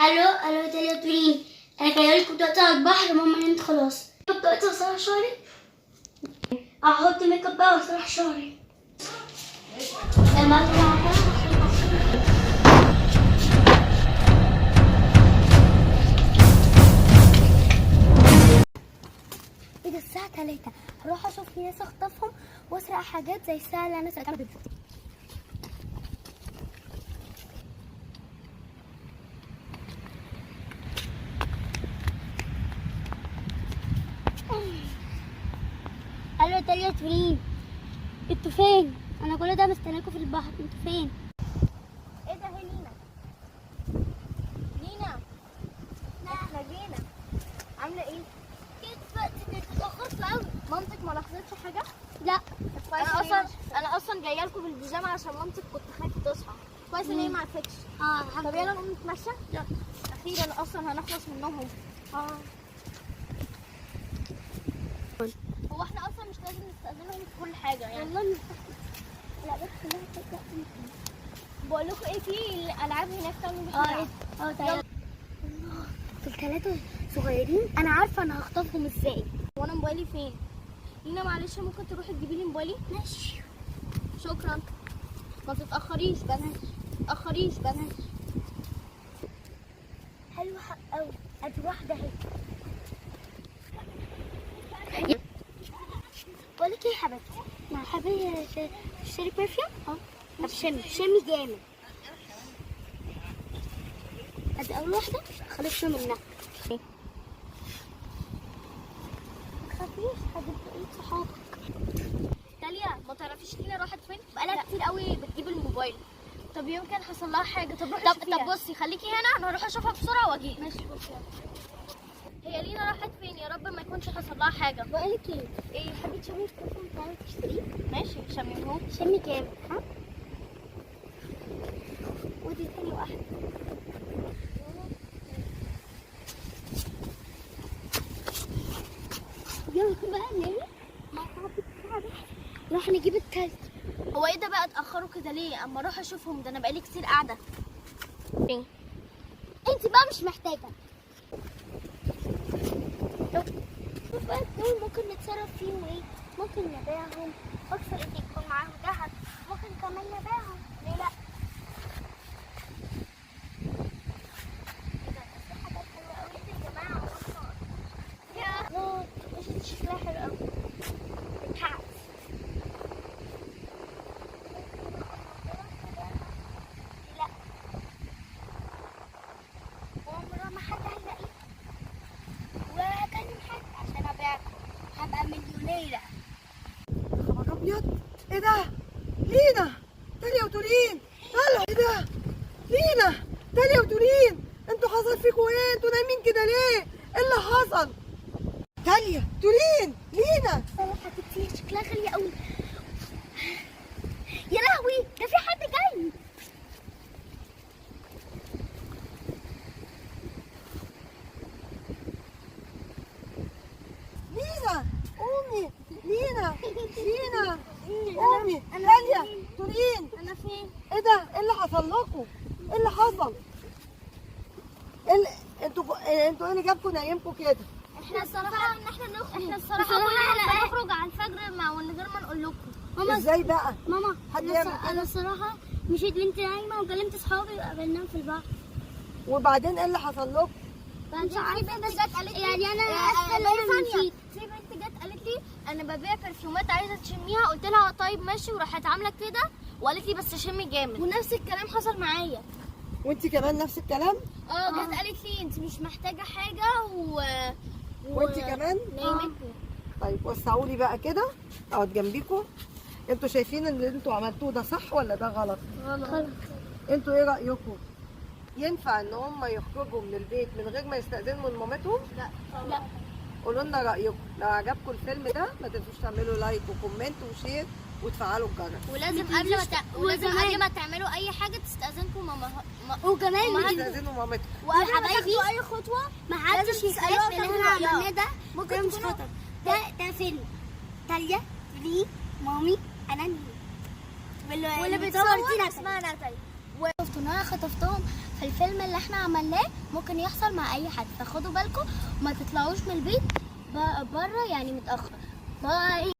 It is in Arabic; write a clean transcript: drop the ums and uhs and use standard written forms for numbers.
الو تاليا تورين، انا جايه لكم دلوقتي على البحر. ماما نمت خلاص. دلوقتي اسرح شعري، احط ميك اب بقى واسرح شعري. لما اطلع ايه ده؟ الساعة 3 هروح اشوف في ناس اخطفهم واسرق حاجات زي الساعة اللي انا سرقتها. الو تاليا تورين، انتوا فين؟ انا كل ده مستناكوا في البحر، انتوا فين؟ ايه ده؟ هي لينا. لا احنا جينا. عامله ايه؟ كنت اتاخرت قوي. مامتك ما لاحظتش حاجه؟ لا انا اصلا جايه لكم بالبيجامه عشان مامتك كنت خايفه تصحى. كويس ان هي ما عرفتش. طب يلا نقوم نتمشى. لا اخيرا اصلا هنخلص منهم. هو احنا اصلا مش لازم نستأذنهم في كل حاجه يعني. والله لا بس كلها تصدق. بقول لكم ايه، في الالعاب هناك تعملوا بسرعه. تعالى. الله، دول 3 صغيرين، انا عارفه انا هخطفهم ازاي. وانا موبايلي فين؟ لينا معلش ممكن تروحي تجيبي لي موبايلي؟ ماشي. شكرا. ما تتاخريش بنات. حلوه قوي. ادي واحده اهي. بقول لك ايه يا حبيبتي، ما حابه تشتري برفيوم؟ طب شمي جامد. ادي اول واحده خلصنا منها. ما تخافيش هتبقي صحابك. داليا ما تعرفيش لينا راحت فين؟ بقالها كتير قوي بتجيب الموبايل. طب يمكن حصل لها حاجه. طب بصي خليكي هنا، انا هروح اشوفها بسرعه واجي. ماشي بصي. هي لينا راحت فين؟ يا رب ما يكونش حصل لها حاجه. بقول لك ايه حابه تشمي البرفيوم بتاعك تشتريه؟ ماشي شميهم. شمي جامد. ودي تاني واحده. يلا بقى نامي مع بعض. نروح نجيب التالت. هو ايه ده بقى اتاخروا كده ليه؟ اما اروح اشوفهم، ده انا بقالي كتير قاعده. انت بقى مش محتاجه. شوف بقى دول ممكن نتصرف فيهم ايه؟ ممكن نبيعهم، اكثر ان يكون معاهم ذهب، ممكن كمان نبيعهم. ليه لا؟ في حاجات حلوه قوي يا جماعه. يا الله مش شكلها حلو قوي. بتاعت لا عمره ما حد هيلاقيه ولا كلم حد عشان ابيعكم. هبقى مليونيره. خبر ابيض، ايه ده؟ لينا، تاليا وتورين، طلع. ايه ده؟ لينا، تاليا وتورين، انتوا حصل فيكوا ايه؟ انتوا نايمين كده ليه؟ ايه اللي حصل؟ تاليا، تورين، لينا. حبيبتي شكلها غالية قوي. يا لهوي ده في حد جاي. لينا، قومي، لينا، قومي، تاليا، تورين. انا فين؟ ايه ده؟ ايه اللي حصل لكم؟ ايه اللي حصل؟ انتوا ايه اللي جابكم نايمكم كده؟ احنا الصراحه كنا هنخرج على الفجر من غير ما نقول لكم. ماما ازاي بقى؟ ماما حد يعمل كده؟ انا الصراحة مشيت وانت نايمة وكلمت صحابي وقابلناهم في البحر. وبعدين ايه اللي حصل لكم؟ مش عارفة في بنت جت قالت لي يعني انا اسفة ان انا نسيت. في بنت جت قالت لي انا ببيع برفيومات عايزه تشميها. قلت لها طيب ماشي، وراحت عامله كده وقالت لي بس شمي جامد. ونفس الكلام حصل معايا. وانت كمان نفس الكلام؟ جت قالت لي انت مش محتاجه حاجه وانت كمان؟ نايمتني. طيب وسعوا لي بقى كده، اقعد جنبيكم. انتوا شايفين ان اللي انتوا عملتوه ده صح ولا ده غلط؟ غلط. انتوا ايه رايكم؟ ينفع ان هم يخرجوا من البيت من غير ما يستأذنوا من مامتهم؟ لا. قولوا لنا رايكم. لو عجبكم الفيلم ده ما تنسوش تعملوا لايك وكومنت وشير وتفعلوا الجرس. ولازم قبل ما تعملوا اي حاجه تستأذنكم ماما. وكمان تستأذنوا مامتكم. وقبل ما تاخدوا اي خطوه ما حدش يخاف من اللي احنا عملناه ده. ممكن مش خطر. ده فيلم تاليا لي مامي انا مين واللي بتصور اسمها ناتالي. عشان انا خطفتهم في الفيلم اللي احنا عملناه، ممكن يحصل مع اي حد، فخدوا بالكم وما تطلعوش من البيت بره يعني متاخر. باي.